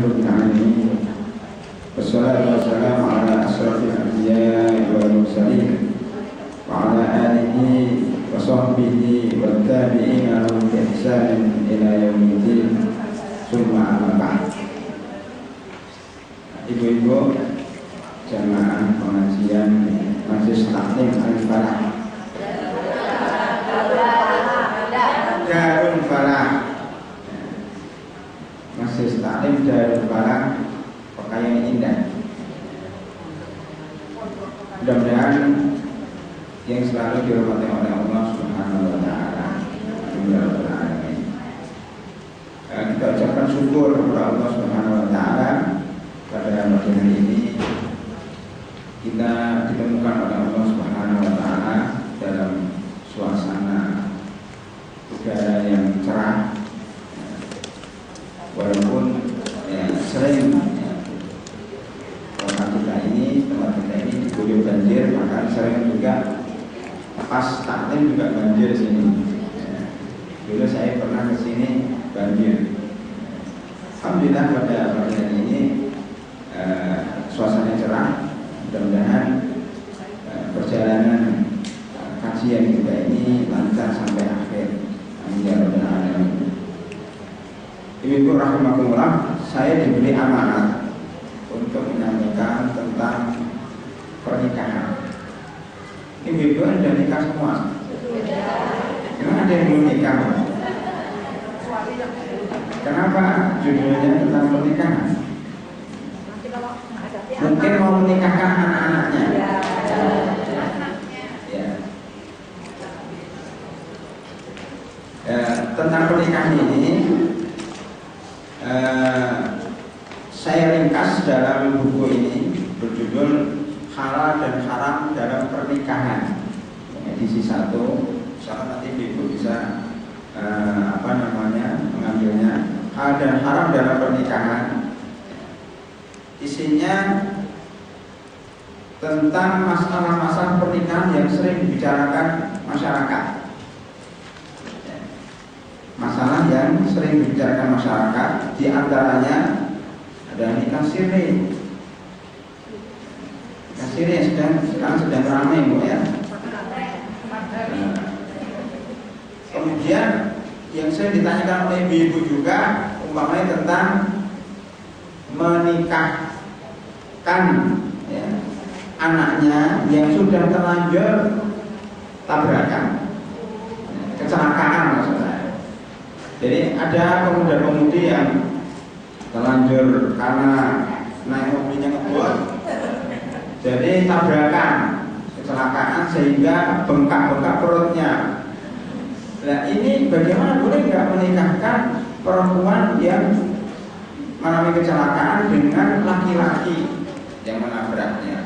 Rabbil Alamin. Wassalatu wassalamu ala asyrafil anbiya'i wal mursalin wa ala alihi wa sahbihi wa tabi'ina lahum bi ihsanin ila yaumiddin. Summa amma ba'd. Ibu-ibu jamaah pengajian Majelis Taklim Al-Falah Darul Falah, Majelis Taklim Darul Falah Pekayon Indah. Mudah-mudahan yang selalu dihormati oleh Allah Subhanahu wa Ta'ala. Kita ucapkan syukur kepada Allah Subhanahu wa Ta'ala pada pagi hari ini kita ditemukan oleh Allah Subhanahu wa Ta'ala dalam suasana udara yang cerah, walaupun sering tempat kita ini diguyur banjir, maka sering juga pas taklim juga banjir sini. Dulu saya pernah ke sini banjir. Alhamdulillah pada pagi hari ini suasana cerah. Mudah-mudahan perjalanan kajian kita ini lancar sampai akhir. Amin ya rabbal alamin. Ibu rahimakumullah, saya diberi amanat untuk menyampaikan tentang pernikahan. Ibu-ibu sudah nikah semua? Memang ada yang belum nikah? Kenapa judulnya tentang pernikahan? Mungkin mau menikahkan anak-anaknya. Tentang pernikahan ini saya ringkas dalam buku ini berjudul Halal dan Haram dalam Pernikahan, edisi 1. Misalkan nanti ibu bisa mengambilnya. Halal dan haram dalam pernikahan. Isinya tentang masalah-masalah pernikahan yang sering dibicarakan masyarakat. Masalah yang sering dibicarakan masyarakat, di antaranya ada nikah siri. Nikah siri yang sekarang sedang ramai, Bu, ya. Kemudian yang sering ditanyakan oleh ibu-ibu juga, umpamanya tentang menikahkan anaknya yang sudah terlanjur tabrakan, kecelakaan maksudnya. Jadi ada pemuda-pemudi yang terlanjur karena naik mobilnya ngebut, jadi tabrakan, kecelakaan sehingga bengkak-bengkak perutnya. Nah ini bagaimana, boleh nggak menikahkan perempuan yang mengalami kecelakaan dengan laki-laki yang menabraknya?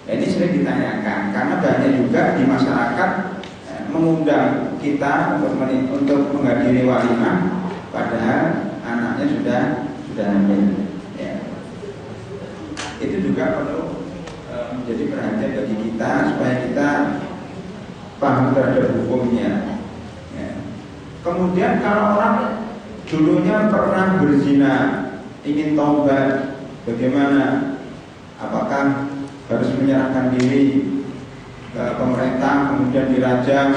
Nah, ini sering ditanyakan karena banyak juga di masyarakat mengundang kita untuk menghadiri walimah, padahal anaknya sudah hamil. Ya. Itu juga perlu menjadi perhatian bagi kita supaya kita paham terhadap hukumnya. Ya. Kemudian kalau orang dulunya pernah berzina, ingin taubat, bagaimana? Apakah harus menyerahkan diri ke pemerintah kemudian dirajam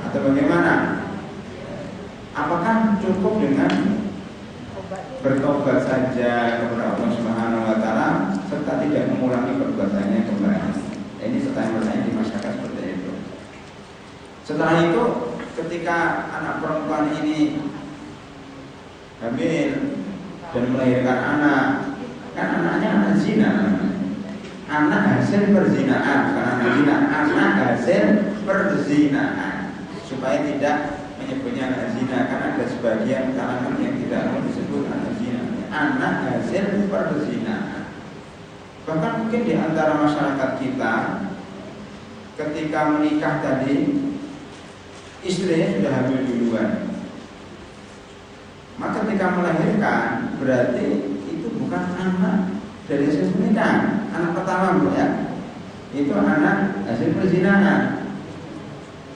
atau bagaimana? Apakah cukup dengan bertobat saja kepada Allah Subhanahu wa Ta'ala serta tidak mengulangi perbuatannya kembali? Ini pertanyaan di masyarakat seperti itu. Setelah itu, ketika anak perempuan ini hamil dan melahirkan anak, kan anaknya anak zina, anak hasil perzinaan, bukan anak zina, anak hasil perzinaan, supaya tidak menyebutnya anak zina, karena ada sebagian kalangan yang tidak mau disebut anak zina, anak hasil perzinaan. Bahkan mungkin di antara masyarakat kita, ketika menikah tadi, istrinya sudah hamil duluan. Maka ketika melahirkan, berarti itu bukan anak dari hasil pernikahan, anak pertama, Bu, ya. Itu anak hasil perzinahan.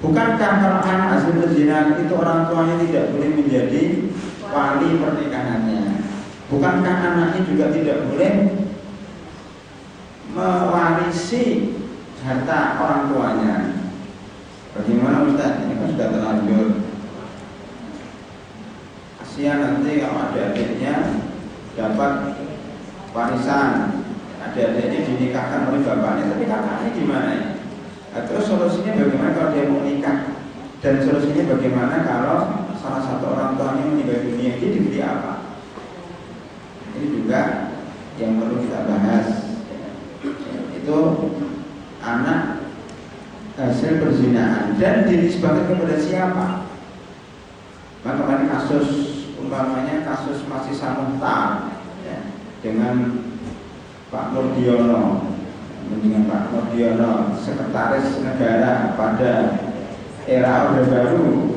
Bukankah kalau anak hasil perzinahan itu orang tuanya tidak boleh menjadi wali pernikahannya? Bukankah anaknya juga tidak boleh mewarisi harta orang tuanya? Bagaimana Ustaz? Ini kan sudah terlanjur. Kasihan nanti kalau ada adiknya dapat warisan, ada adiknya dinikahkan oleh bapaknya, tapi kakaknya gimana ya? Nah, terus solusinya bagaimana kalau dia mau nikah? Dan solusinya bagaimana kalau salah satu orang tuanya meninggal dunia? Dia diberi apa? Ini juga yang perlu kita bahas. Itu anak hasil perzinahan dan dinisbahkan kepada siapa? Maka kemarin kasus umpamanya kasus masih Samuhtar ya, dengan Pak Murdiono, sekretaris negara pada era Orde Baru,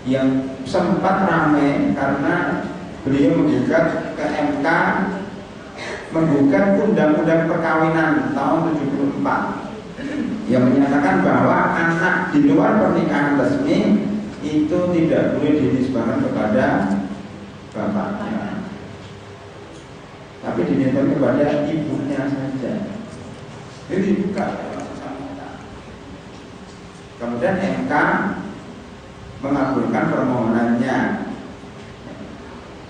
yang sempat ramai karena beliau menggugat ke MK, menggugat undang-undang perkawinan tahun 74 yang menyatakan bahwa anak di luar pernikahan resmi itu tidak boleh dinisbahkan kepada bapaknya, tapi dinisbahkan kepada ibunya saja. Jadi dibuka. Kemudian MK mengabulkan permohonannya,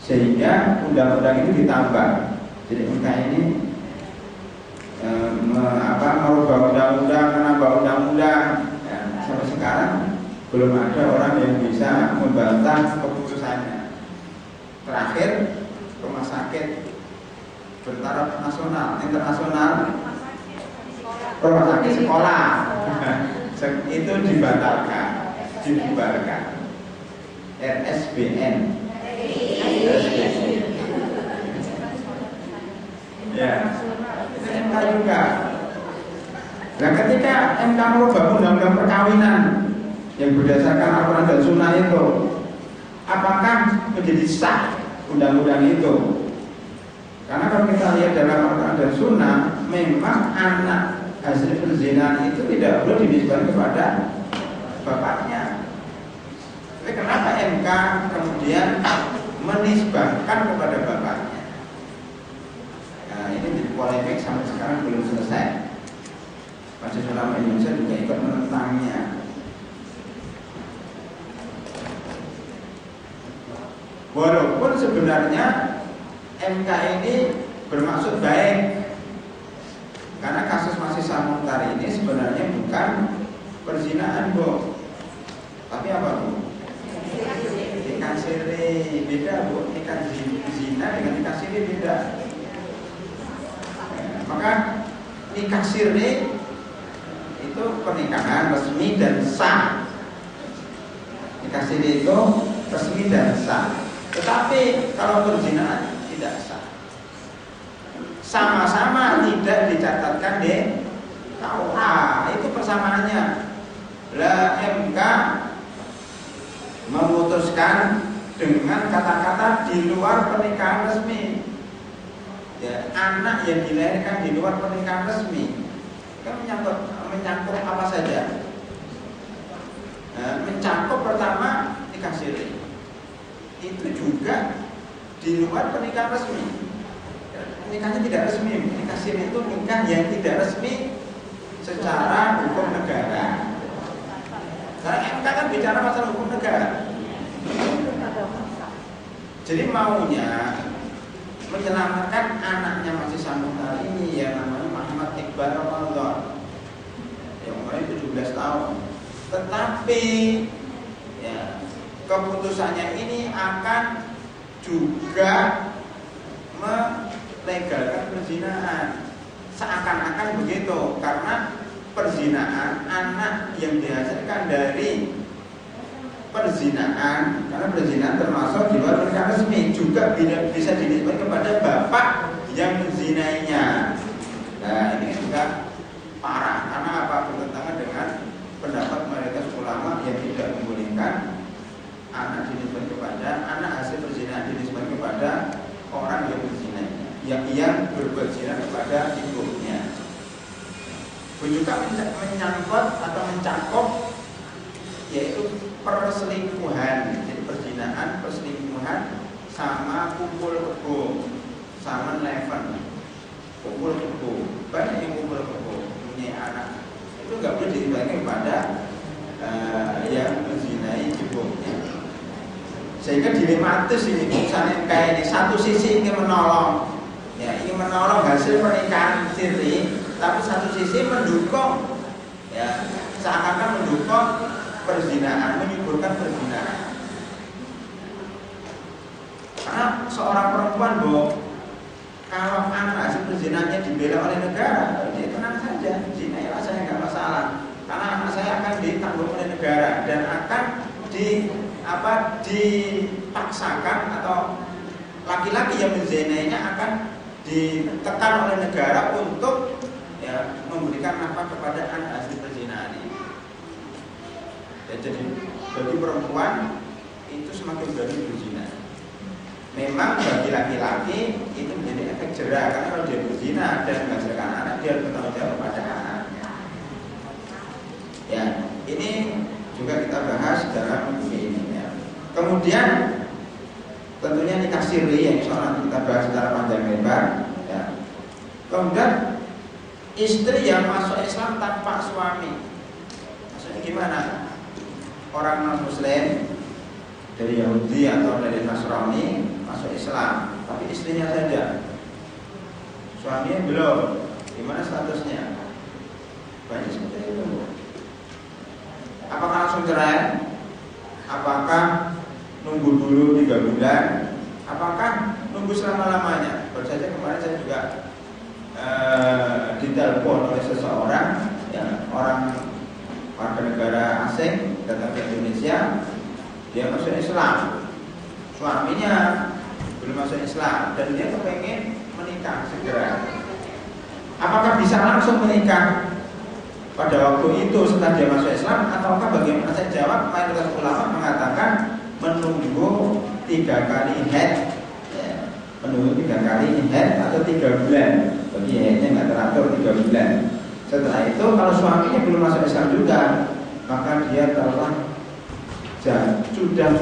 sehingga undang-undang ini ditambah. Jadi MK ini merubah undang-undang, menambah undang-undang. Ya, sampai sekarang belum ada orang yang bisa membantah keputusannya. Terakhir rumah sakit bertaraf nasional, internasional, rumah sakit sekolah itu dibatalkan, dibubarkan. RSBN. Ya, MK juga. Nah, ketika MK merubah undang-undang perkawinan yang berdasarkan Al-Quran dan Sunnah itu, apakah menjadi sah undang-undang itu? Karena kalau kita lihat dalam Al-Quran dan Sunnah, memang anak hasil perzinahan itu tidak perlu dinisbahkan kepada bapaknya. Tapi kenapa MK kemudian menisbahkan kepada bapaknya? Nah, ini jadi polemik sampai sekarang belum selesai. Majelis Ulama Indonesia juga ikut menentangnya. Walaupun sebenarnya MK ini bermaksud baik, karena kasus masih Samuhtar ini sebenarnya bukan perzinahan, Bu. Tapi apa, Bu? Nikah siri. Beda, Bu. Nikah zina dengan nikah siri beda. Maka nikah siri itu pernikahan resmi dan sah. Nikah siri itu resmi dan sah. Tetapi kalau perzinahan tidak sah. Sama-sama tidak dicatatkan di KUA. Itu persamaannya. Lah MK memutuskan dengan kata-kata di luar pernikahan resmi. Ya, anak yang dilahirkan di luar pernikahan resmi kan menyangkut apa saja. Nah, mencakup pertama nikah siri, itu juga di luar pernikahan resmi. Nikahnya tidak resmi. Nikah siri itu nikah yang tidak resmi secara hukum negara. Karena MK kan bicara masalah hukum negara. Jadi maunya menyelamatkan anaknya masih Samuhtar ini yang namanya Muhammad Iqbal Ramadan yang umurnya 17 tahun. Tetapi ya, keputusannya ini akan juga melegalkan perzinahan. Seakan-akan begitu, karena perzinahan anak yang dihasilkan dari perzinahan, karena perzinahan termasuk di luar pernikahan resmi, juga bisa dinisbahkan kepada bapak yang menzinainya. Nah, ini juga parah, karena apa? Bertentangan dengan pendapat mayoritas ulama yang tidak membolehkan anak dinisbahkan kepada anak hasil perzinahan dinisbahkan kepada orang yang menzinainya, yang berbuat zina kepada ibunya. Juga menyangkut atau mencakup yaitu perselingkuhan. Jadi perzinahan, perselingkuhan sama kumpul kebo, sama eleven, kumpul kebo. Banyak yang kumpul kebo punya anak, itu nggak boleh dibagi kepada yang menzinai ibunya. Sehingga dilematis ini, misalnya kayak ini satu sisi ingin menolong, ya ingin menolong hasil pernikahan siri, tapi satu sisi mendukung, ya seakan-akan mendukung perzinahan, menyuburkan perzinahan. Karena seorang perempuan kalau anak hasil perzinahannya dibela oleh negara, dia tenang saja, zina saya nggak masalah, karena anak saya akan ditanggung oleh negara dan akan dipaksakan, atau laki-laki yang menzinainya akan ditekan oleh negara untuk ya memberikan nafkah kepada anak hasil perzinahan ini. Ya, jadi bagi perempuan itu semakin berani berzina. Memang bagi laki-laki itu menjadi efek jerah, karena kalau dia berzina dan menghasilkan anak, dia harus bertanggung jawab kepada anaknya. Ya, ini juga kita bahas dalam buku ini. Ya. Kemudian tentunya nikah siri yang insya Allah nanti kita bahas secara panjang lebar. Ya. Kemudian istri yang masuk Islam tanpa suami, maksudnya gimana? Orang non Muslim dari Yahudi atau dari Nasrani masuk Islam, tapi istrinya saja, suaminya belum. Gimana statusnya? Banyak seperti itu. Apakah langsung cerai? Apakah nunggu dulu 3 bulan? Apakah nunggu selama-lamanya? Baru saja kemarin saya juga ditelepon oleh seseorang, ya, orang warga negara asing datang ke Indonesia. Dia masuk Islam, suaminya belum masuk Islam, dan dia kepengen menikah segera. Apakah bisa langsung menikah pada waktu itu setelah dia masuk Islam, ataukah bagaimana? Saya jawab, mayoritas ulama mengatakan menunggu 3 kali haid, ya, menunggu 3 kali haid atau 3 bulan. Bagi haidnya nggak teratur 3 bulan. Setelah itu kalau suaminya belum masuk Islam juga, maka dia telah sudah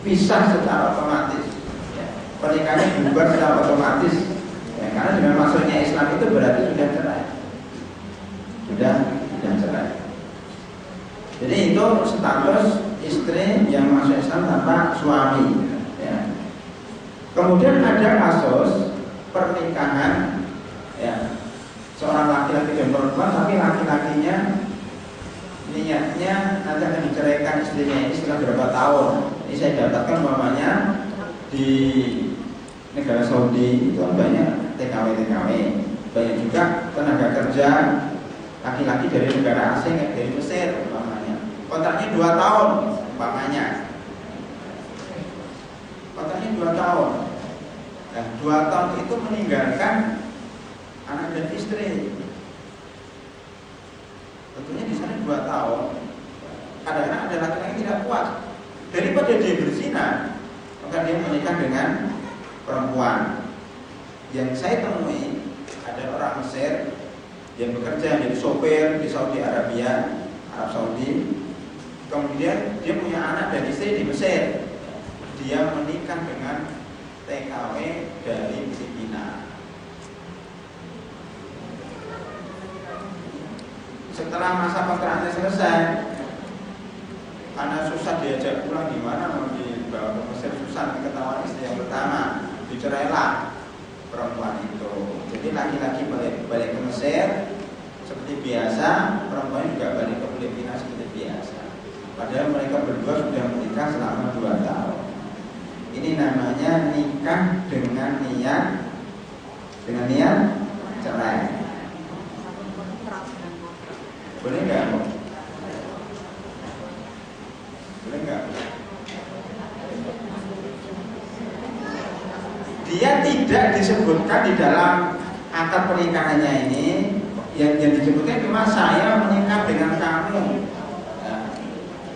pisah secara otomatis, ya. Pernikahannya bubar secara otomatis, ya, karena dengan masuknya Islam itu berarti sudah cerai, sudah cerai. Jadi itu status istri yang masuk Islam tanpa suami, ya. Kemudian ada kasus pernikahan, ya, seorang laki-laki dan perempuan, tapi laki-lakinya niatnya nanti akan diceraikan istrinya ini setelah berapa tahun. Ini saya dapatkan umpamanya di negara Saudi itu banyak TKW, banyak juga tenaga kerja laki-laki dari negara asing, dari Mesir umpamanya. Kontraknya 2 tahun umpamanya. Kontraknya 2 tahun. Nah, 2 tahun itu meninggalkan anak dan istri. Tentunya di sana 2 tahun. Kadang-kadang ada laki-laki tidak puas, daripada dia berzina, maka dia menikah dengan perempuan. Yang saya temui ada orang Mesir yang bekerja menjadi sopir di Saudi Arabia, Arab Saudi. Kemudian dia punya anak dan istri di Mesir. Dia menikah dengan TKW dari Filipina. Setelah masa kontraknya selesai, karena susah diajak pulang, gimana mau dibawa ke Mesir, susah, ketahuan istri yang pertama, dicerailah perempuan itu. Jadi laki-laki balik ke Mesir seperti biasa, perempuan juga balik ke Filipina seperti biasa. Padahal mereka berdua sudah menikah selama 2 tahun. Ini namanya nikah dengan niat cerai. Boleh nggak? Boleh nggak? Dia tidak disebutkan di dalam akad pernikahannya ini. Yang disebutkan cuma saya menikah dengan kamu,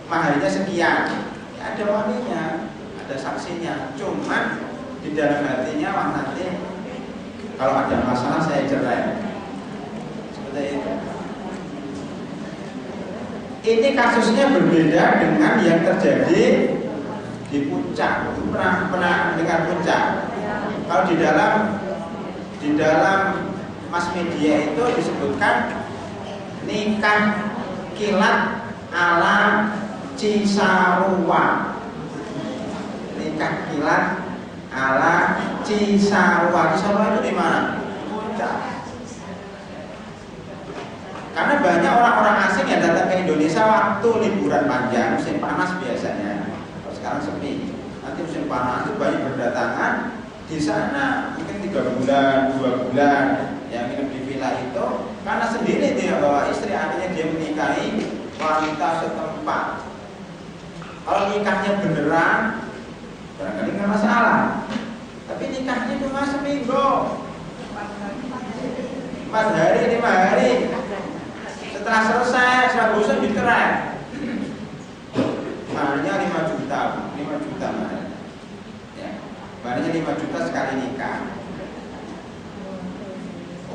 maharnya sekian. Ya, ada walinya, ada saksinya. Cuman di dalam hatinya, wah nanti kalau ada masalah saya cerai. Seperti itu. Ini kasusnya berbeda dengan yang terjadi di di puncak. Pernah dengar puncak? Kalau di dalam mass media itu disebutkan nikah kilat ala Cisarua. Nikah kilat ala Cisarua. Cisarua itu di mana? Puncak. Karena banyak orang-orang asing yang datang ke Indonesia waktu liburan panjang, musim panas biasanya. Kalau sekarang sepi. Nanti musim panas itu banyak berdatangan di sana, mungkin 3 bulan, 2 bulan, yang nginep di villa itu karena sendiri dia bawa istri, artinya dia menikahi wanita setempat. Kalau nikahnya beneran, barangkali nggak masalah. Tapi nikahnya cuma seminggu, 4 hari, 5 hari. Setelah selesai, setelah bosan diterai. Mahalnya 5 juta mahal. Ya, mahalnya 5 juta sekali nikah.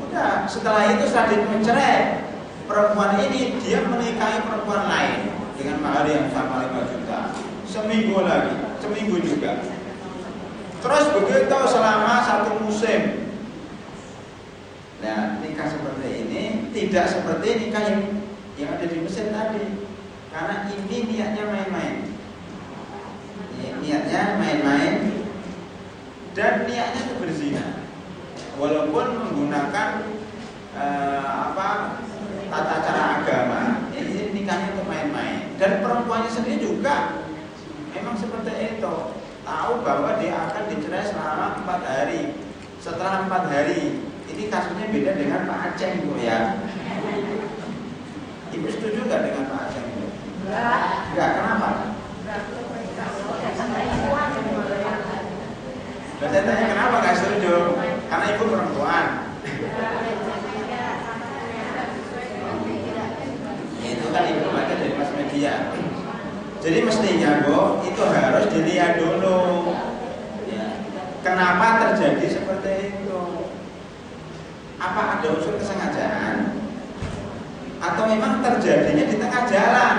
Udah, setelah itu setelah mencerai, perempuan ini dia menikahi perempuan lain dengan mahar yang sama 5 juta. Seminggu lagi, seminggu juga. Terus begitu selama 1 musim. Nah, nikah seperti ini tidak seperti nikah yang ada di Mesir tadi. Karena ini niatnya main-main. Niatnya main-main dan niatnya itu berzina. Walaupun menggunakan tata cara agama, ini nikahnya untuk main-main. Dan perempuannya sendiri juga memang seperti itu. Tahu bahwa dia akan dicerai selama 4 hari. Setelah 4 hari, ini kasusnya beda dengan Pak Aceh Bu ya. Ibu setuju nggak dengan Pak Aceh Bu? Enggak, kenapa? Saya tanya kenapa nggak setuju? Karena ibu perempuan. Itu kan ibu baca dari mass media. Jadi mestinya Bu, itu harus dilihat dulu. Ya. Kenapa terjadi seperti itu? Apa ada unsur kesengajaan? Atau memang terjadinya di tengah jalan?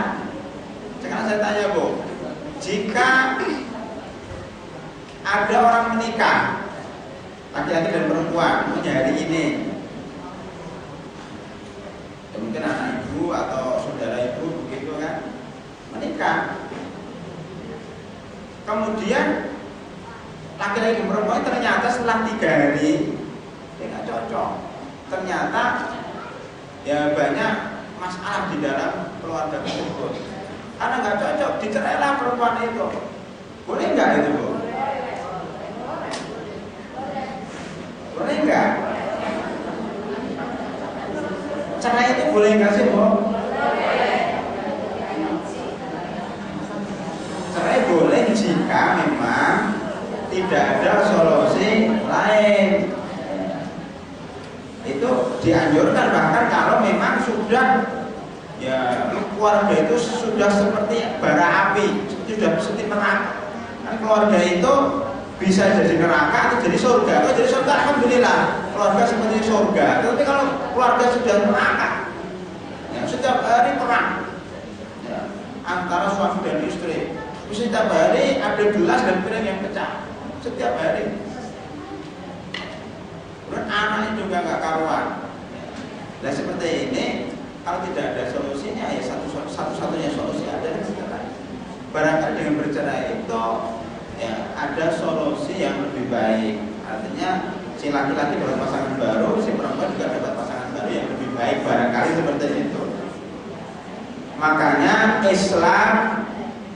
Sekarang saya tanya Bu, jika ada orang menikah, laki-laki dan perempuan, hari ini, ya mungkin anak ibu atau saudara ibu begitu kan, menikah. Kemudian laki-laki dan perempuan ternyata setelah 3 hari dia nggak cocok. Ternyata ya banyak masalah di dalam keluarga tersebut. Karena nggak cocok, dicerailah perempuan itu. Boleh nggak itu Bu? Boleh nggak? Cerai itu boleh nggak sih Bu? Cerai boleh jika memang tidak ada solusi lain. Itu dianjurkan, bahkan kalau memang sudah ya keluarga itu sudah seperti bara api, sudah seperti neraka. Kan keluarga itu bisa jadi neraka atau jadi surga. Kalau jadi surga alhamdulillah, keluarga seperti surga. Tapi kalau keluarga sudah neraka, ya setiap hari perang ya, antara suami dan istri. Setiap hari ada gelas dan piring yang pecah. Setiap hari. Dan anaknya juga nggak karuan. Nah seperti ini, kalau tidak ada solusinya, ya satu-satunya solusi ada bercerai. Barangkali dengan bercerai itu ya ada solusi yang lebih baik. Artinya si laki-laki dapat pasangan baru, si perempuan juga dapat pasangan baru yang lebih baik. Barangkali seperti itu. Makanya Islam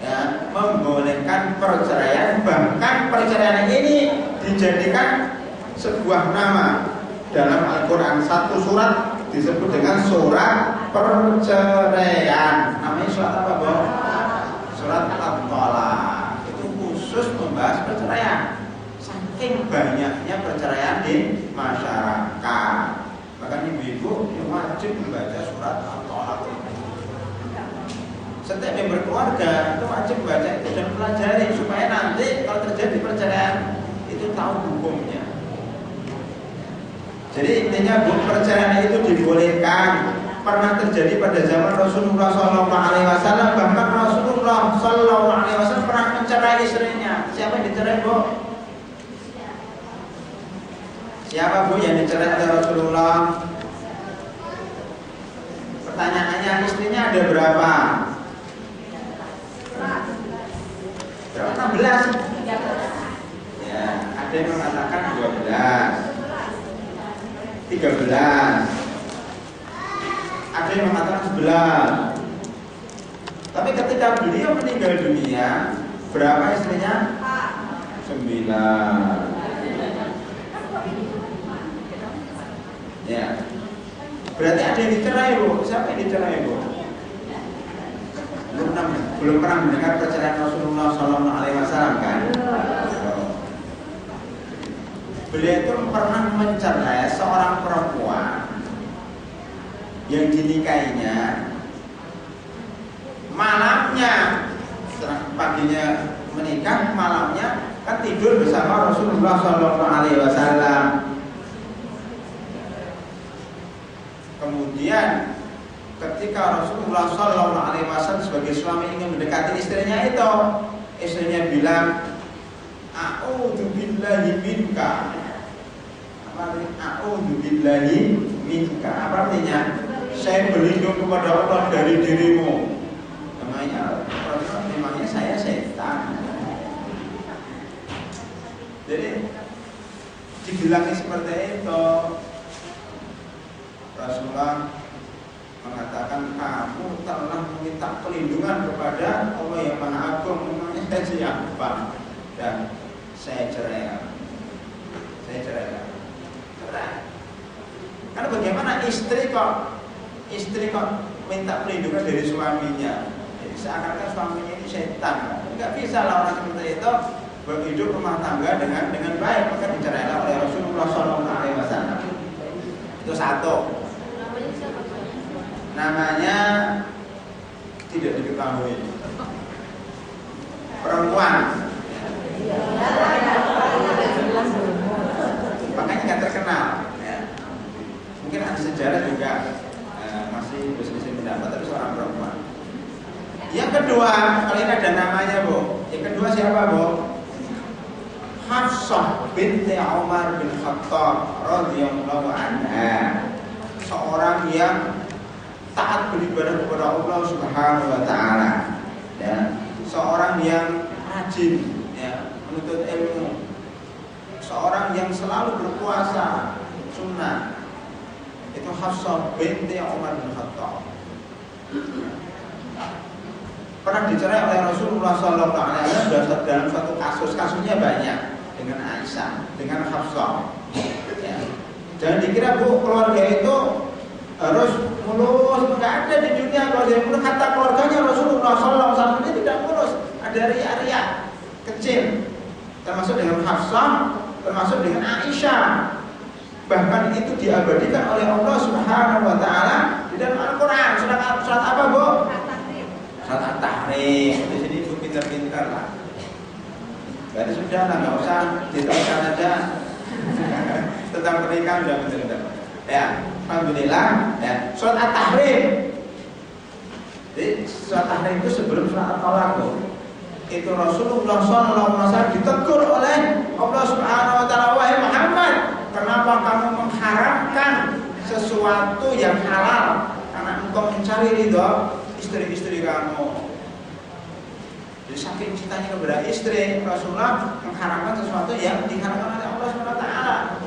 ya, membolehkan perceraian, bahkan perceraian ini dijadikan sebuah nama dalam Al-Quran. Satu surat disebut dengan surat perceraian. Namanya surat apa Bu? Surat At-Thalaq. Itu khusus membahas perceraian. Saking banyaknya perceraian di masyarakat, bahkan ibu-ibu wajib membaca surat At-Thalaq. Setiap yang berkeluarga itu wajib membaca itu dan pelajari supaya nanti kalau terjadi perceraian itu tahu hukumnya. Jadi intinya Bu, perceraian itu dibolehkan. Pernah terjadi pada zaman Rasulullah SAW. Bahkan Rasulullah SAW pernah mencerai istrinya. siapa yang dicerai, Bu? Siapa, Bu, yang dicerai oleh Rasulullah? Pertanyaannya, istrinya ada berapa? Berapa? 16? Ya, ada yang mengatakan 12, 13, ada yang mengatakan 11. Tapi ketika beliau meninggal dunia, berapa istrinya? 9. Ya, berarti ada yang dicerai, Bu. Siapa yang dicerai, Bu? Belum pernah mendengar perceraian Rasulullah SAW kan? Beliau itu pernah mencerai seorang perempuan yang dinikahinya. Malamnya, setelah paginya menikah, malamnya kan tidur bersama Rasulullah SAW. Kemudian ketika Rasulullah SAW sebagai suami ingin mendekati istrinya itu, istrinya bilang, "A'udzu billahi minka." Apa artinya? "A'udzu billahi minka." Apa artinya? Saya berlindung kepada Allah dari dirimu. Memangnya saya setan. Jadi dibilangnya seperti itu. Rasulullah mengatakan, kamu telah meminta perlindungan kepada Allah yang Maha Agung. Memangnya saya siapa? Dan saya cerai. Cerai. Karena bagaimana istri kok minta perlindungan dari suaminya? Jadi seakan-akan suaminya ini setan. Enggak bisa lah orang seperti itu berhidup rumah tangga dengan baik. Maka dicerailah oleh Rasulullah SAW. Itu satu. Namanya tidak diketahui. Perempuan. Makanya nggak terkenal. Ya. Mungkin ada sejarah juga masih bisnis pendapat, tapi seorang perempuan. Yang kedua, kali ini ada namanya, Bu. Yang kedua siapa, Bu? Hafsah binti Umar bin Khattab radhiyallahu anha. Seorang yang taat beribadah kepada Allah Subhanahu wa taala, dan seorang yang rajin ya menuntut ilmu, seorang yang selalu berpuasa sunnah. Itu Hafsah binti Umar bin Khattab. Pernah dicerai oleh Rasulullah SAW dalam satu kasusnya banyak, dengan Aisyah, dengan Hafsah. Ya. Jangan dikira, Bu, keluarga itu harus mulus, nggak ada di dunia keluarga yang mulus. Kata keluarganya Rasulullah SAW ini tidak mulus, ada riak-riak kecil, termasuk dengan Hafsah, termasuk dengan Aisyah. Bahkan itu diabadikan oleh Allah Subhanahu wa taala di dalam Al-Qur'an. Surat apa, Bu? Surat At-Tahrim. Di sini Bu pintar-pintar lah. Berarti sudah lah, nggak usah diteruskan aja. Tentang pernikahan sudah betul-betul. Ya, alhamdulillah. Ya, surat At-Tahrim. Jadi surat At-Tahrim itu sebelum surat At-Talaq. Itu Rasulullah SAW ditegur oleh Allah Subhanahu wa taala, wahai Muhammad, kenapa kamu mengharamkan sesuatu yang halal karena engkau mencari ridho istri-istri kamu. Jadi saking cintanya kepada istri, Rasulullah mengharamkan sesuatu yang diharamkan oleh Allah Subhanahu wa taala.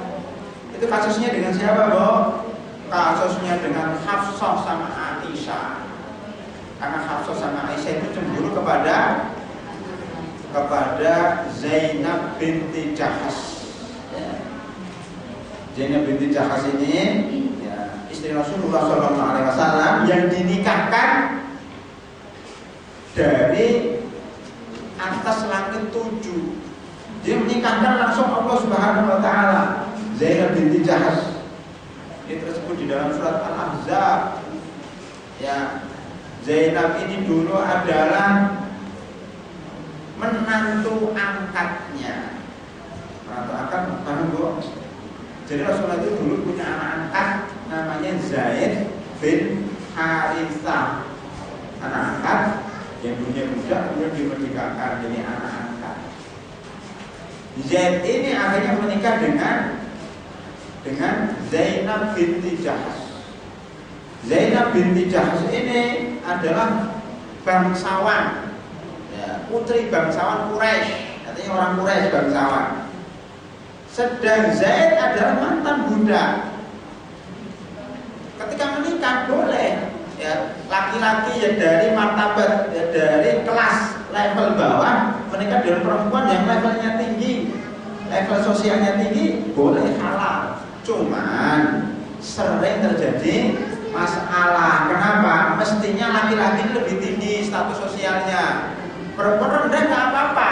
Itu kasusnya dengan siapa, Bu? Kasusnya dengan Hafsah sama Aisyah. Karena Hafsah sama Aisyah itu cemburu kepada Zainab binti Jahas. Zainab binti Jahas ini ya, istri Rasulullah SAW yang dinikahkan dari atas langit 7. Dia menikahkan langsung Allah Subhanahu wa taala. Zainab binti Jahas. Ini tersebut di dalam surat Al-Ahzab. Ya, Zainab ini dulu adalah menantu angkatnya. Menantu angkat bukan, Bu. Jadi Rasulullah itu dulu punya anak angkat namanya Zaid bin Harithah. Anak angkat yang punya budak kemudian dimerdekakan jadi anak angkat. Zaid ini akhirnya menikah dengan Zainab binti Jahsh. Zainab binti Jahsh ini adalah bangsawan, ya, putri bangsawan Quraisy, artinya orang Quraisy bangsawan. Sedang Zaid adalah mantan budak. Ketika menikah boleh, ya, laki-laki ya dari martabat, ya, dari kelas level bawah menikah dengan perempuan yang levelnya tinggi, level sosialnya tinggi, boleh, halal. Cuman sering terjadi masalah. Kenapa? Mestinya laki-laki lebih tinggi status sosialnya, perempuan rendah nggak apa-apa.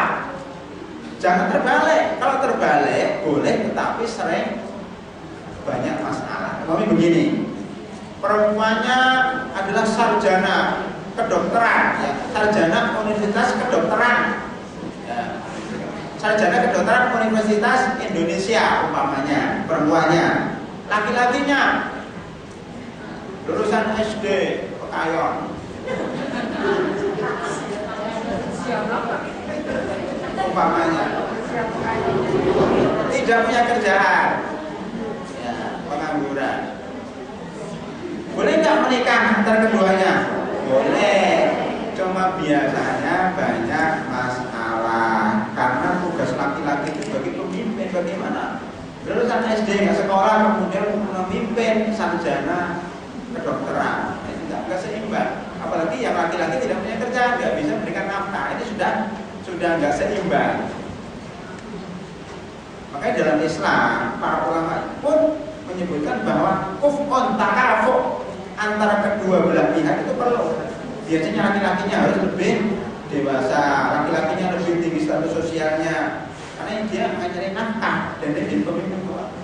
Jangan terbalik. Kalau terbalik boleh, tetapi sering banyak masalah. Tapi begini, perempuannya adalah sarjana kedokteran, ya, sarjana universitas kedokteran, ya, sarjana kedokteran Universitas Indonesia umpamanya, perempuannya. Laki-lakinya lulusan SD Pekayon, umpamanya, tidak punya kerjaan, ya, pengangguran. Boleh nggak menikah antara keduanya? Boleh. Cuma biasanya banyak masalah karena tugas laki-laki sebagai pemimpin bagaimana? Lulusan SD nggak sekolah kemudian memimpin sarjana kedokteran, itu nggak seimbang. Apalagi yang laki-laki tidak punya kerjaan, nggak bisa memberikan nafkah, ini sudah nggak seimbang. Makanya dalam Islam para ulama pun menyebutkan bahwa kuf'un takafu antara kedua belah pihak itu perlu. Biasanya laki-lakinya harus lebih dewasa, laki-lakinya lebih tinggi status sosialnya, karena dia mencari nafkah dan dia jadi pemimpin keluarga.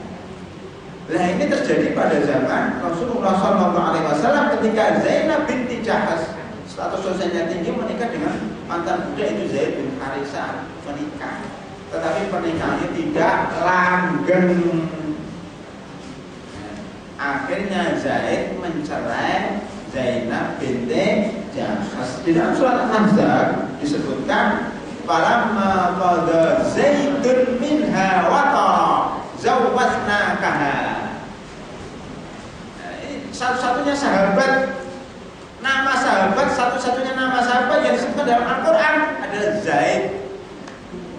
Nah, ini terjadi pada zaman Rasulullah SAW ketika Zainab binti Jahsh status sosialnya tinggi menikah dengan mantan budak itu Zaid bin Harisah, menikah. Tetapi pernikahannya tidak langgeng. Akhirnya Zaid mencerai Zainab binti Jahsh. Di dalam surat Al-Ahzab disebutkan falamma qada Zaidun minha watara zawwajnakaha. Ini satu-satunya sahabat, nama sahabat, satu-satunya nama sahabat yang disebutkan dalam Al-Quran adalah Zaid.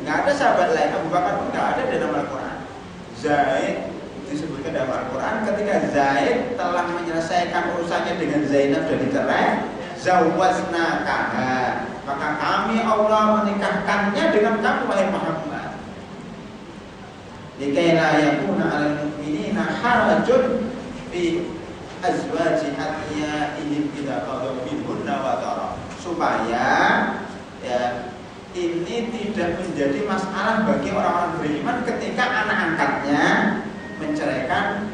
Nggak ada sahabat lain, Abu Bakar pun nggak ada di dalam Al-Quran. Zaid disebutkan dalam Al-Quran ketika Zaid telah menyelesaikan urusannya dengan Zainab dan dicerai, zawwajnakaha, maka kami Allah menikahkannya dengan kamu wahai Muhammad. Likaila yakuna 'alal mu'minina harajun fi azwaji adiyaihim idza qadaw minhunna wa tara, supaya ya ini tidak menjadi masalah bagi orang-orang beriman ketika anak angkatnya menceraikan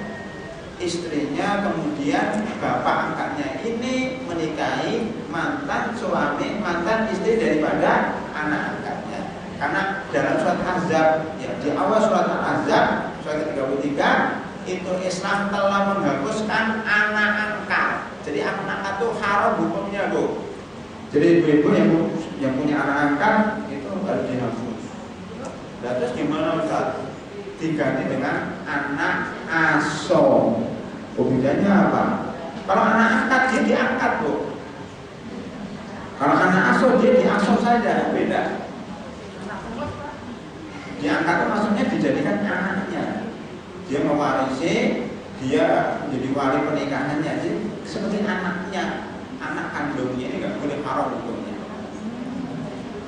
istrinya, kemudian bapak angkatnya ini menikahi mantan suami, mantan istri daripada anak angkatnya. Karena dalam surat Ahzab, ya, di awal surat Ahzab surat 33 itu Islam telah menghapuskan anak angkat. Jadi anak angkat itu haram hukumnya, Bu. Jadi ibu-ibu yang punya anak angkat itu harus dihapus. Nah, terus gimana Ustaz? Diganti dengan anak asuh. Bedanya apa? Kalau anak angkat dia diangkat, Bu. Kalau anak asuh dia diasuh saja, beda. Diangkat itu maksudnya dijadikan anaknya. Dia mewarisi, dia menjadi wali pernikahannya. Jadi seperti anaknya, anak kandungnya, ini nggak boleh haram hukumnya.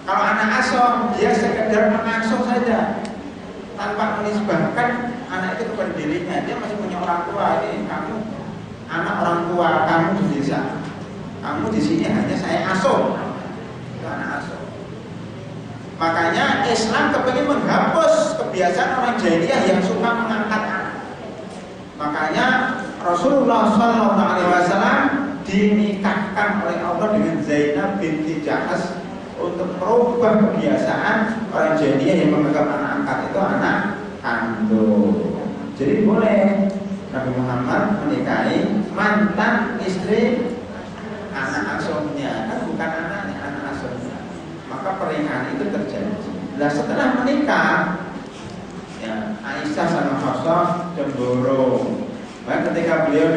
Kalau anak asuh dia sekedar mengasuh saja, tanpa menisbahkan anak itu kepada dirinya. Dia masih punya orang tua. Ini kamu anak orang tua kamu di desa, kamu di sini hanya saya asuh. Itu anak asuh. Makanya Islam kepingin menghapus kebiasaan orang jahiliyah yang suka mengangkat anak. Makanya Rasulullah SAW dinikahkan oleh Allah dengan Zainab binti Jahsh untuk merubah kebiasaan orang jahiliyah yang menganggap anak angkat itu anak kandung. Jadi boleh Nabi Muhammad menikahi mantan istri anak asuhnya, kan bukan anaknya, anak asuhnya. Maka pernikahan itu terjadi. Nah, setelah menikah Ya, Aisyah sama Hafsah cemburu. Nah, ketika beliau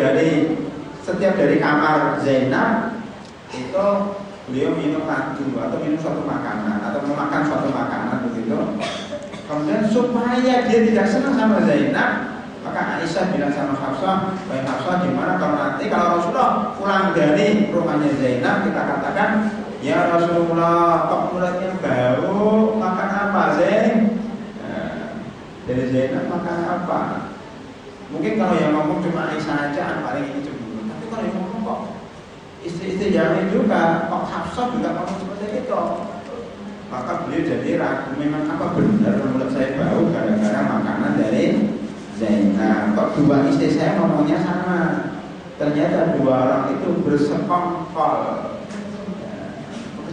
setiap dari kamar Zainab itu beliau minum madu atau minum suatu makanan atau memakan suatu makanan begitu. Kemudian supaya dia tidak senang sama Zainab, maka Aisyah bilang sama Hafsah, "Wahai Hafsah, gimana kalau Rasulullah pulang dari rumahnya Zainab, kita katakan, ya Rasulullah, kok mulutnya bau, makan apa Zain?" Dari Zainab makan apa? Mungkin kalau yang ngomong cuma Aisyah aja, paling ini cemburu. Tapi kalau yang ngomong kok istri-istri yang lain juga, kok Hafsah juga ngomong seperti itu, maka beliau jadi ragu, memang apa benar mulut saya bau gara-gara makanan dari Zainab. Kok dua istri saya ngomongnya sama? Ternyata dua orang itu bersekongkol,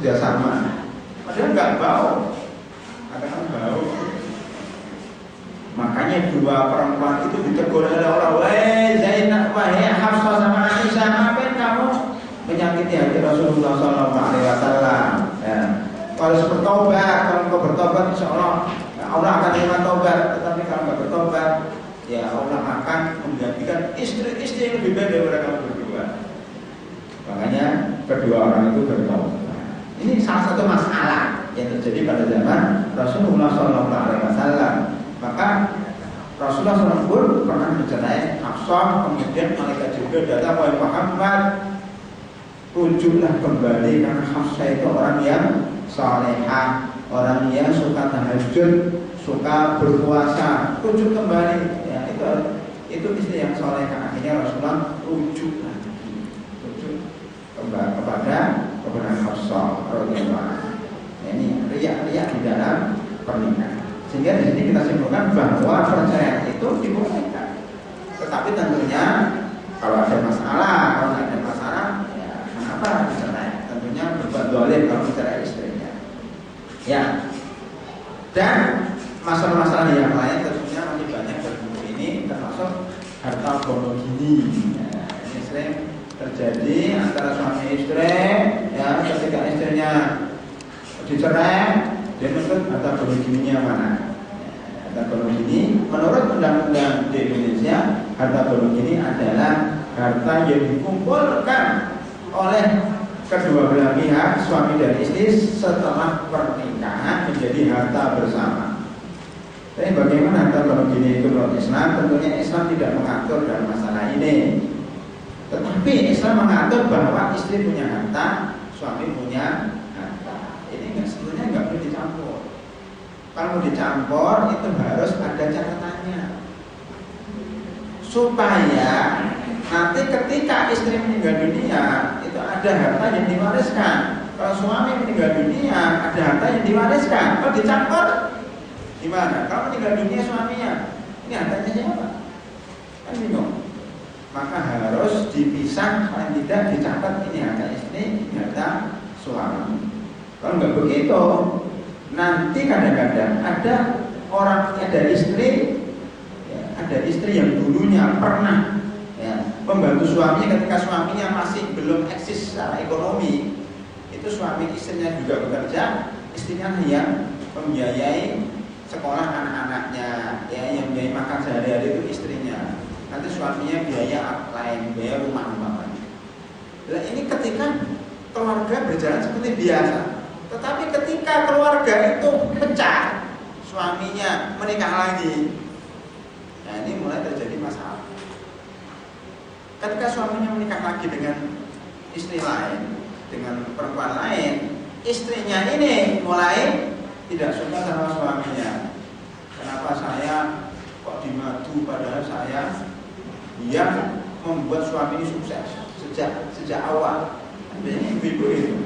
kerja sama. Padahal nggak bau, katakan bau. Makanya dua perempuan itu ditegur oleh Allah, "Wahai Zainab, wahai Hafsah sama Aisyah, ngapain kamu menyakiti hati Rasulullah SAW? Ya. Kalau bertobat, kalau engkau bertobat, insya Allah akan terima tobat. Tetapi kalau nggak bertobat, ya Allah akan menggantikan istri-istri yang lebih baik daripada kamu berdua." Makanya kedua orang itu bertobat. Ini salah satu masalah yang terjadi pada zaman Rasulullah SAW. Maka Rasulullah SAW pun pernah mencerai Hafsah, kemudian malaikat Jibril datang, "Wahai Muhammad, rujuklah kembali karena Hafsah itu orang yang salehah, orang yang suka tahajud, suka berpuasa, rujuk kembali." Ya, itu istri yang salehah. Akhirnya Rasulullah rujuk lagi, rujuk kepada Hafsah radhiyallahu anha. Ini riak-riak di dalam pernikahan. Sehingga di sini kita simpulkan bahwa perceraian itu dibolehkan. Tetapi tentunya kalau ada masalah, kalau tidak ada masalah, ya kenapa dicerai? Tentunya berbuat zalim kalau mencerai istrinya. Ya. Dan masalah-masalah yang lain tentunya masih banyak dalam ini, termasuk harta gonogini. Ya, ini sering terjadi antara suami istri, ya, ketika istrinya dicerai, dia menuntut harta gonogininya mana? Harta gonogini menurut undang-undang di Indonesia, harta gonogini adalah harta yang dikumpulkan oleh kedua belah pihak, suami dan istri, setelah pernikahan menjadi harta bersama. Tapi bagaimana harta gonogini itu menurut Islam? Tentunya Islam tidak mengatur dalam masalah ini. Tetapi Islam mengatur bahwa istri punya harta, suami punya harta. Ini sebetulnya nggak boleh dicampur. Kalau mau dicampur itu harus ada catatannya, supaya nanti ketika istri meninggal dunia itu ada harta yang diwariskan. Kalau suami meninggal dunia ada harta yang diwariskan. Kalau dicampur gimana? Kalau meninggal dunia suaminya, ini hartanya siapa? Kan bingung. Maka harus dipisah, paling tidak dicatat ini harta istri, ini harta suami. Kalau nggak begitu, nanti kadang-kadang ada istri, ya, ada istri yang dulunya pernah, ya, membantu suaminya ketika suaminya masih belum eksis secara ekonomi. Itu suami istrinya juga bekerja, istrinya yang membiayai sekolah anak-anaknya, ya, yang biayai makan sehari-hari itu istrinya. Nanti suaminya biaya lain, biaya rumah. Nah, ini ketika keluarga berjalan seperti biasa. Tetapi ketika keluarga itu pecah, suaminya menikah lagi, nah ini mulai terjadi masalah. Ketika suaminya menikah lagi dengan istri lain, dengan perempuan lain, istrinya ini mulai tidak suka sama suaminya. Kenapa saya kok dimadu, padahal saya yang membuat suami ini sukses sejak awal. Ini ibu-ibu itu.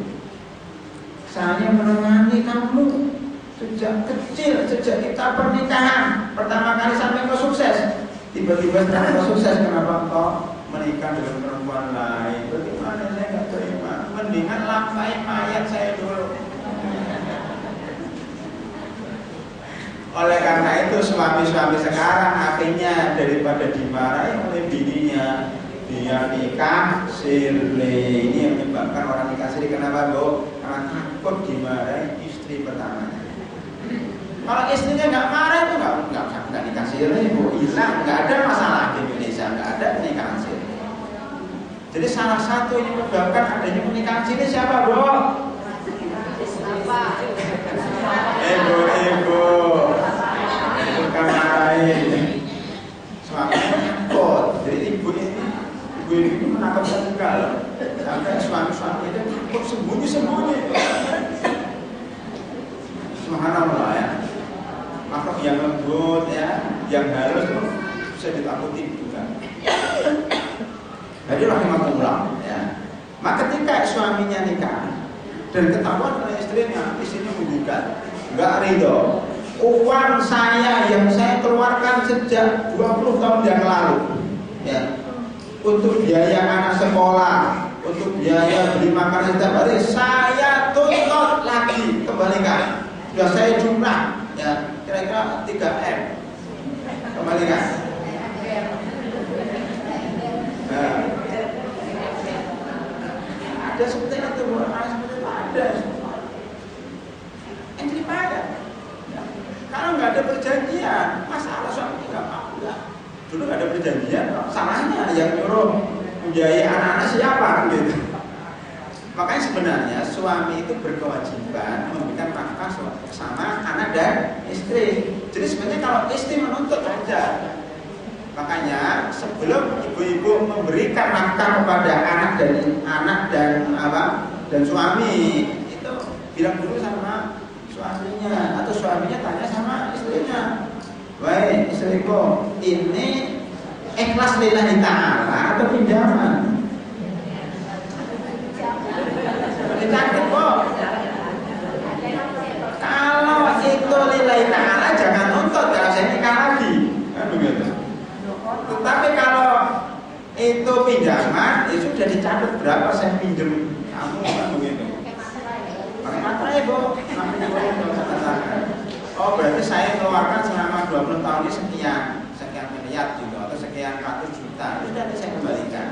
Saya menemani kamu sejak kecil, sejak kita pernikahan pertama kali sampai kau sukses. Tiba-tiba setelah kau sukses, kenapa kau menikah dengan perempuan lain? Bagaimana? Saya nggak terima. Mendingan lampai mayat saya dulu. Oleh karena itu suami-suami sekarang akhirnya daripada dimarahi oleh bininya, dia nikah siri. Ini yang menyebabkan orang nikah siri. Kenapa, Bu? Karena takut dimarahi istri pertamanya. Kalau istrinya nggak marah itu nggak nikah siri bu hilang, nggak ada masalah di Indonesia, nggak ada pernikahan siri. Jadi salah satu yang menyebabkan adanya pernikahan siri siapa, Bu? Ibu bukan lain. Suaminya takut. Jadi ibu ini menakutkan sekali. Sampai suami itu takut sembunyi. Subhanallah ya. Makhluk yang lembut ya, yang halus itu bisa ditakuti juga. Jadi rahimahullah ya. Maka ketika suaminya nikah dan ketahuan oleh istrinya menggugat, nggak ridho. Uang saya yang saya keluarkan sejak 20 tahun yang lalu, ya, untuk biaya anak sekolah, untuk biaya beli makanan setiap hari, saya tuntut lagi kembalikan. Sudah saya jumlah, ya, kira-kira 3M kembalikan. Nah, ada seperti itu, ada. Yang daripada kalau nggak ada perjanjian, masalah suami nggak mau. Dulu nggak ada perjanjian, salahnya yang nyuruh membiayai anak-anak siapa gitu. Makanya sebenarnya suami itu berkewajiban memberikan nafkah sama anak dan istri. Jadi sebenarnya kalau istri menuntut aja. Makanya sebelum ibu-ibu memberikan nafkah kepada anak dan suami, itu bilang dulu sama suaminya, atau suaminya tanya sama istrinya, "Wahai istriku, ini ikhlas lillahi ta'ala atau pinjaman?" Dicatat kok. Kalau itu lillahi ta'ala jangan nuntut, kalau saya nikah lagi, kan begitu. Tetapi kalau itu pinjaman, ya sudah dicatat berapa saya pinjam kamu, kan begitu. Pakai materai, Bu. Oh, berarti saya keluarkan selama 20 tahun ini sekian miliar gitu, atau sekian ratus juta. Itu sudah saya kembalikan.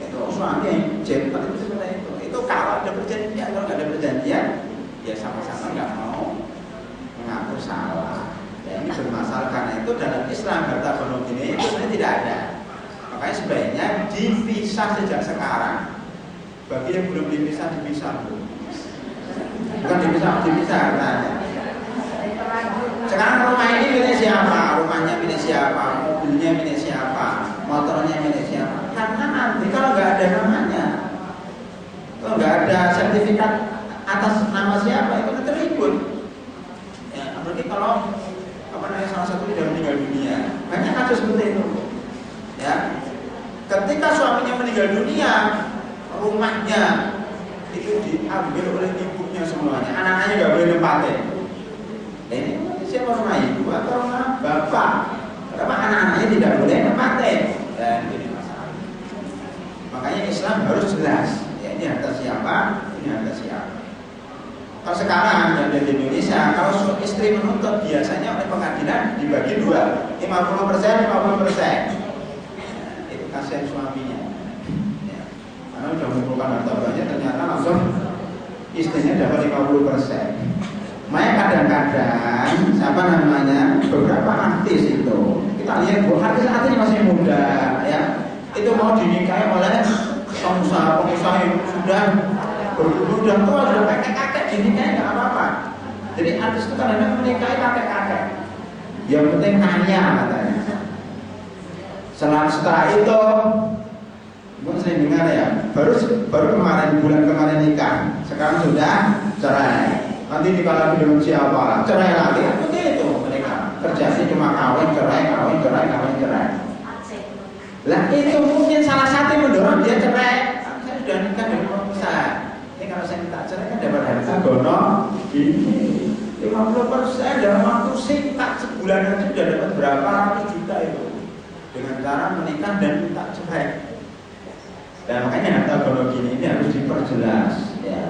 Itu suami jemput itu seperti itu. Itu kalau ada perjanjian, kalau nggak ada perjanjian, ya sama-sama nggak mau mengaku salah. Ya, ini bermasalah karena itu dalam Islam harta gonok ini itu sebenarnya tidak ada. Makanya sebaiknya dipisah sejak sekarang. Bagi yang belum dipisah, Bu. Bukan dipisah hartanya. Sekarang rumah ini milik siapa? Rumahnya milik siapa? Mobilnya milik siapa? Motornya milik siapa? Karena nanti kalau nggak ada namanya, kalau nggak ada sertifikat atas nama siapa, itu nanti ribut. Ya, apalagi kalau salah satu tidak meninggal dunia, banyak kasus seperti itu. Ya, ketika suaminya meninggal dunia, rumahnya itu diambil oleh ibunya semuanya, anak-anaknya nggak boleh nempatin. Ini siapa rumah ibu atau rumah bapak? Kenapa anak-anaknya tidak boleh nempatin? Dan ini masalah. Makanya Islam harus jelas. Ya, ini harta siapa? Ini harta siapa? Kalau sekarang yang ada di Indonesia, kalau istri menuntut biasanya oleh pengadilan dibagi 2, 50%, 50%. Itu kasihan suaminya. Ya. Karena sudah mengumpulkan harta banyak, ternyata langsung istrinya dapat 50%. Makanya kadang-kadang beberapa artis itu kita lihat bahwa artis-artis masih muda, ya, itu mau dinikahi oleh pengusaha yang sudah tua, sudah kakek-kakek, dinikahi nggak apa-apa. Jadi artis itu kadang-kadang menikahi kakek-kakek, yang penting kaya katanya. Setelah itu, mungkin saya dengar ya, baru bulan kemarin nikah, sekarang sudah cerai. Nanti nikah lagi dengan siapa? Cerai lagi, begitu mereka. Kerjanya cuma kawin, cerai. Lah itu mungkin salah satu yang mendorong dia cerai. Saya sudah nikah dengan orang besar. Ini kalau saya minta cerai kan dapat harta gonok ini 50% dalam waktu singkat, sebulan aja sudah dapat berapa ratus juta itu dengan cara menikah dan minta cerai. Dan makanya harta gonok ini harus diperjelas, ya.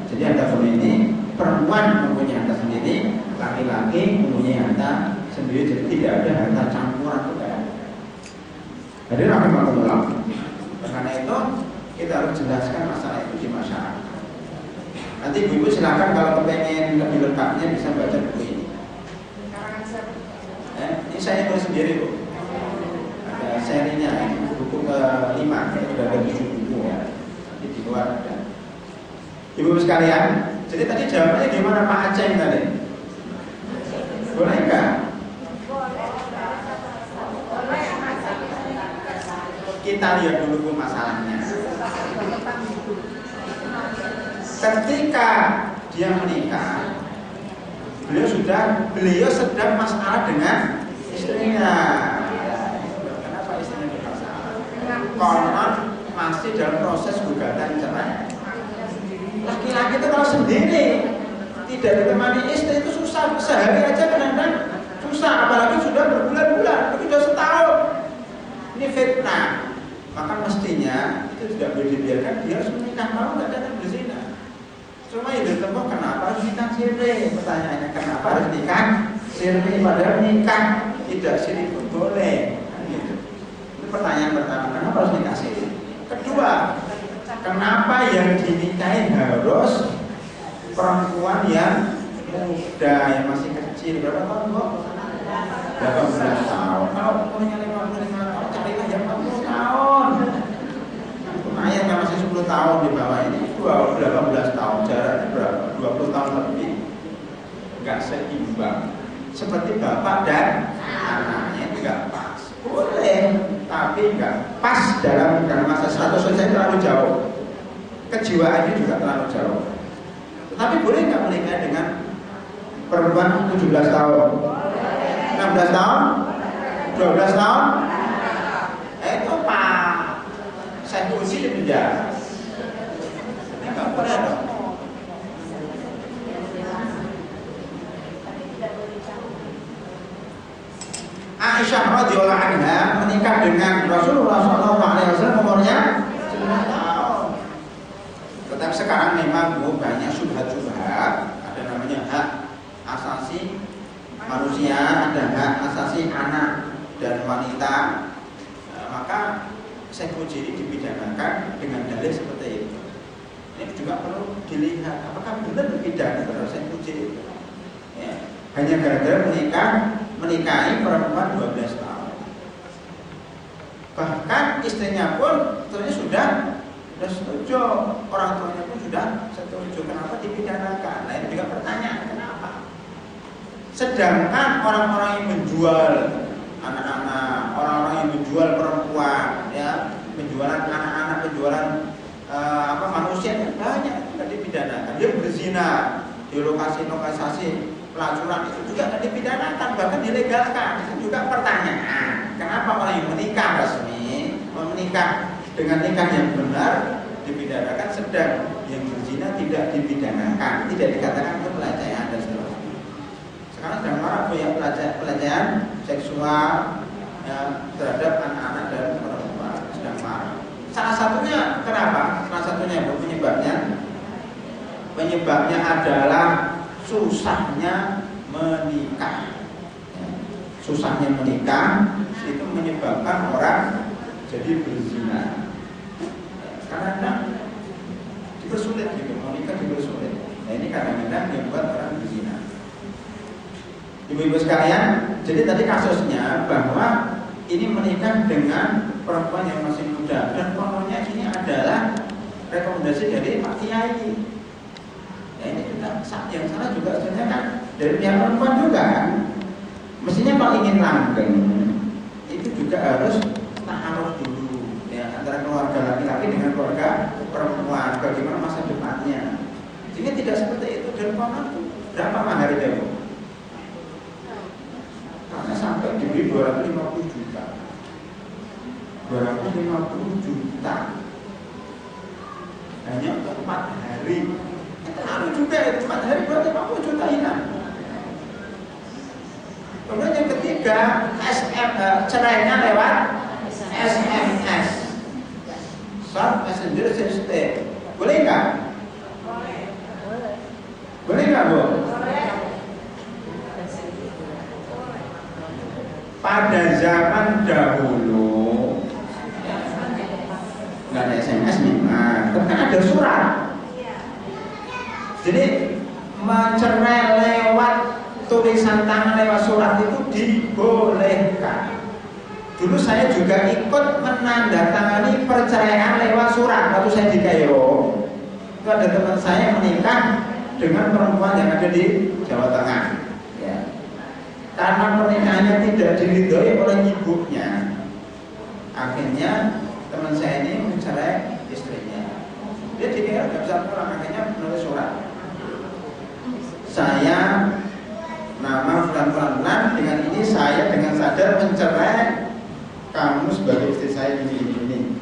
Jadi harta gonok ini perempuan mempunyai harta sendiri, laki-laki mempunyai harta sendiri. Jadi tidak ada harta campuran itu kan. Jadi rahimahullah. Karena itu kita harus jelaskan masalah itu di masyarakat. Nanti ibu-ibu silakan kalau kepengen lebih lengkapnya bisa baca buku ini. Ini saya nulis sendiri kok. Ada serinya, buku ke-5, sudah ada 7 buku ya. Di luar ada. Ibu sekalian, jadi tadi jawabannya gimana Pak Aceh tadi? Boleh enggak? Kita lihat dulu masalahnya. Ketika dia menikah, beliau sedang masalah dengan istrinya. Kenapa istrinya bermasalah? Konon masih dalam proses gugatan cerai. Laki-laki itu kalau sendiri tidak ditemani istri itu susah, sehari aja kadang-kadang susah, apalagi sudah berbulan-bulan, sudah setahun. Ini fitnah. Maka mestinya itu tidak boleh dibiarkan, dia harus menikah, mau nggak datang berzina. Cuma yang ditemu kenapa harus nikah siri? Pertanyaannya kenapa harus nikah siri? Padahal nikah tidak siri pun boleh. Gitu. Itu pertanyaan pertama, kenapa harus nikah siri? Kedua, kenapa yang dinikahi harus perempuan yang muda, yang masih kecil? Berapa tahun kok? 18 tahun. Kalau umurnya 55 tahun, carilah yang 40 tahun. Lumayan kan masih 10 tahun di bawah ini, 18 tahun, jaraknya berapa? 20 tahun lebih. Enggak seimbang. Seperti bapak dan anaknya enggak pas. Boleh, tapi enggak pas dalam masa status sosial terlalu jauh. Kejiwaannya juga terlalu jauh. Tetapi boleh enggak menikah dengan perempuan 17 tahun? 16 tahun? 12 tahun? Itu Pak saya kunci di penjara. Ini nggak boleh dong. Aisyah radhiyallahu anha menikah dengan Rasulullah SAW umurnya 9 tahun. Tetapi sekarang memang banyak syubhat-syubhat. Ada namanya hak asasi manusia, ada hak asasi anak dan wanita. Maka Saiful Jiri dipidanakan dengan dalil seperti itu. Ini juga perlu dilihat apakah benar dipidana terhadap Saiful Jiri. Ya. Hanya gara-gara menikahi perempuan 12 tahun. Bahkan istrinya pun ternyata sudah setuju, orang tuanya pun sudah setuju. Kenapa dipidanakan? Nah ini juga pertanyaan kenapa? Sedangkan orang-orang yang menjual anak-anak, orang-orang yang menjual perempuan, ya, penjualan anak-anak, penjualan manusia banyak tidak dipidanakan. Dia berzina di lokasi-lokasi pelacuran itu juga tidak dipidanakan, bahkan dilegalkan. Itu juga pertanyaan. Kenapa orang yang menikah resmi, menikah dengan nikah yang benar dipidanakan, sedang yang berzina tidak dipidanakan, tidak dikatakan itu pelecehan dan seterusnya. Sekarang sedang marak ya pelecehan seksual ya, terhadap anak-anak dan perempuan sedang marak. Salah satunya kenapa? Salah satunya penyebabnya adalah susahnya menikah. Susahnya menikah itu menyebabkan orang jadi berzina. Karena dipersulit gitu, menikah dipersulit. Nah ini kadang-kadang membuat orang berzina. Ibu-ibu sekalian, jadi tadi kasusnya bahwa ini menikah dengan perempuan yang masih muda dan kononnya ini adalah rekomendasi dari Pak Kiai. Ya ini juga yang salah juga sebenarnya kan dari pihak perempuan juga kan. Mestinya kalau ingin langgeng itu juga harus ta'aruf dulu ya, antara keluarga laki-laki dengan keluarga perempuan, bagaimana masa depannya. Jika tidak seperti itu dan konon itu berapa maharnya Bu? Karena sampai diberi 250 juta 250 juta hanya untuk 4 hari. Terlalu juga itu 4 hari 250 juta hilang. Kemudian yang ketiga cerainya lewat SMS, short messenger system. Boleh nggak? Boleh nggak Bu? Pada zaman dahulu nggak ada SMS memang, tapi ada surat. Jadi mencerai lewat tulisan tangan lewat surat itu dibolehkan. Dulu saya juga ikut menandatangani perceraian lewat surat waktu saya di Kairo. Itu ada teman saya menikah dengan perempuan yang ada di Jawa Tengah. Ya. Karena pernikahannya tidak diridhoi oleh ibunya, akhirnya teman saya ini mencerai istrinya. Dia di Kairo nggak bisa pulang, akhirnya menulis surat. Saya nama bulan dengan ini saya dengan sadar mencerai kamu sebagai istri saya ini.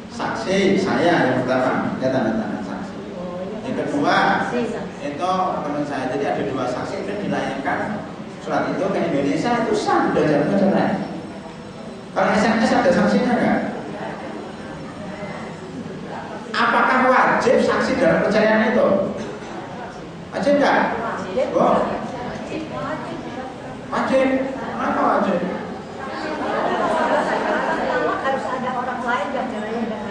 Saksi saya yang pertama, ya tanda tangan saksi. Yang kedua itu teman saya, jadi ada 2 saksi itu dilayangkan surat itu ke Indonesia itu sah sudah jatuh cerai. Kalau SMS ada saksinya enggak? Apakah wajib saksi dalam perceraian itu? Wajib enggak? Oh. Wajib. Kenapa wajib? Harus ada orang lain yang cerai dengan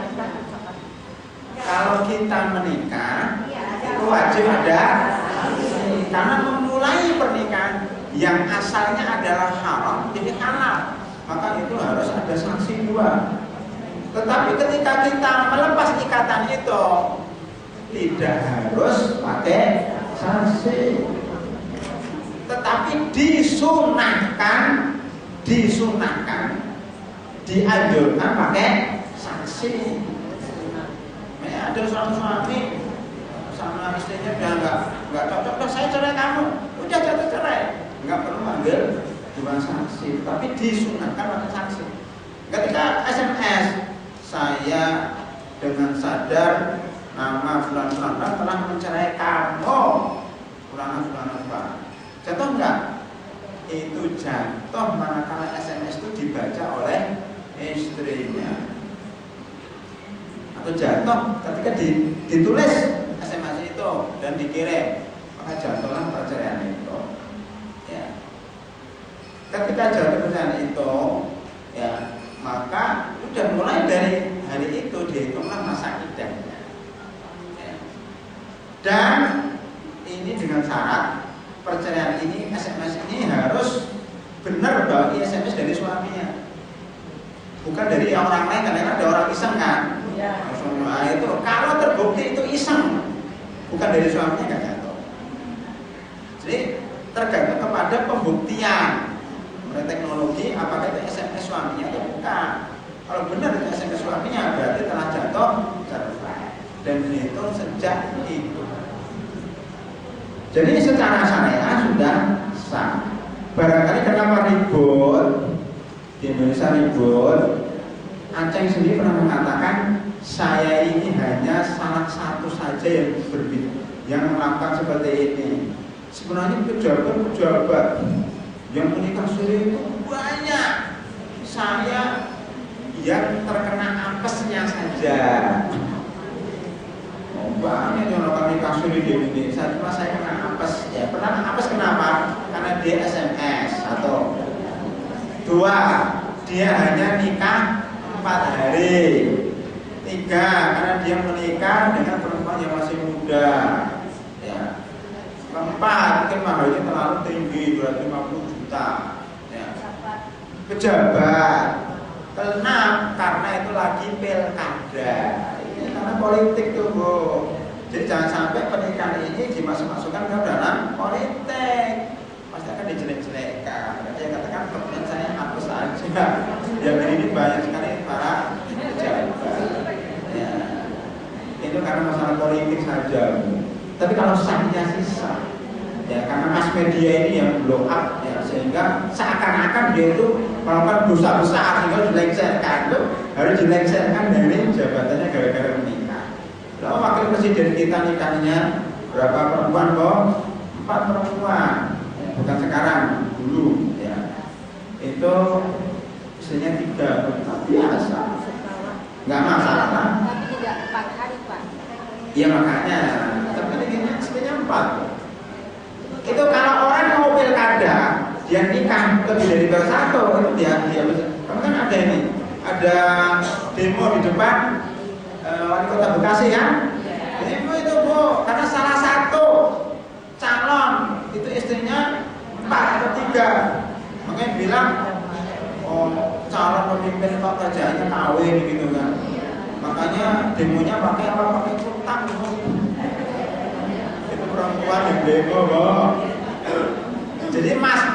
kalau kita menikah itu wajib ada karena memulai pernikahan yang asalnya adalah haram jadi halal, maka itu harus ada saksi 2. Tetapi ketika kita melepas ikatan itu tidak harus pakai saksi, tetapi disunahkan dianjurkan pakai saksi. Ada seorang suami sama istrinya udah nggak cocok, saya cerai kamu, udah jatuh cerai, nggak perlu manggil 2 saksi, tapi disunahkan pakai saksi. Ketika SMS saya dengan sadar nama fulan telah mencerai kamu, fulan, jatuh enggak? Itu jatuh manakala SMS itu dibaca oleh istrinya, atau jatuh ketika ditulis SMS itu dan dikirim, maka jatuhlah perceraian itu. Ya. Ketika jatuh perceraian itu, ya maka sudah mulai dari hari itu dihitunglah masa iddahnya. Ya. Dan ini dengan syarat perceraian ini SMS ini harus benar bahwa ini SMS dari suaminya, bukan dari orang lain, karena ada orang iseng kan. Ya. Nah, itu kalau terbukti itu iseng, bukan dari suaminya, nggak jatuh. Jadi tergantung kepada pembuktian oleh teknologi apakah itu SMS suaminya atau bukan. Kalau benar itu SMS suaminya berarti telah jatuh cerai dan dihitung sejak itu. Jadi secara syariah sudah sah. Barangkali kenapa ribut di Indonesia ribut, Aceh sendiri pernah mengatakan saya ini hanya salah satu saja yang melakukan seperti ini. Sebenarnya pejabat yang menikah siri itu banyak. Saya yang terkena apesnya saja. Banyak yang melakukan nikah siri di Indonesia. Cuma saya kena apes. Ya, pernah apes kenapa? Karena dia SMS. 1, 2, dia hanya nikah 4 hari. 3, karena dia menikah dengan perempuan yang masih muda. Ya. 4, mungkin mahalnya terlalu tinggi, 250 juta. Ya. Pejabat. 6, karena itu lagi pilkada. Ini karena politik tuh, Bu. Jadi jangan sampai pernikahan ini dimasuk-masukkan ke dalam politik. Pasti akan dijelek-jelekkan. Saya katakan teman saya hapus aja. Yang ini banyak sekali para pejabat. Ya. Itu karena masalah politik saja. Tapi kalau sahnya sih sah. Ya, karena mass media ini yang blow up, ya, sehingga seakan-akan dia itu melakukan dosa besar sehingga dilengsarkan. Itu harus dilengsarkan dari jabatannya gara-gara menikah. Lalu wakil presiden kita nikahnya berapa perempuan kok? 4 perempuan. Ya, bukan sekarang, dulu. Ya. Itu istrinya 3, biasa. Nggak masalah. Tapi tidak 4 hari, Pak. Iya makanya. Tapi ini istrinya 4. Itu kalau orang mau pilkada, dia nikah lebih dari 1, itu dia kamu kan ada ini, ada demo di depan wali kota Bekasi kan? Demo itu, Bu, karena salah satu calon itu istrinya 4 atau 3. Makanya bilang, oh calon pemimpin kok kerjaannya kawin gitu kan. Makanya demonya pakai apa? Pakai kutang. Itu perempuan yang demo, Bro. Jadi Mas B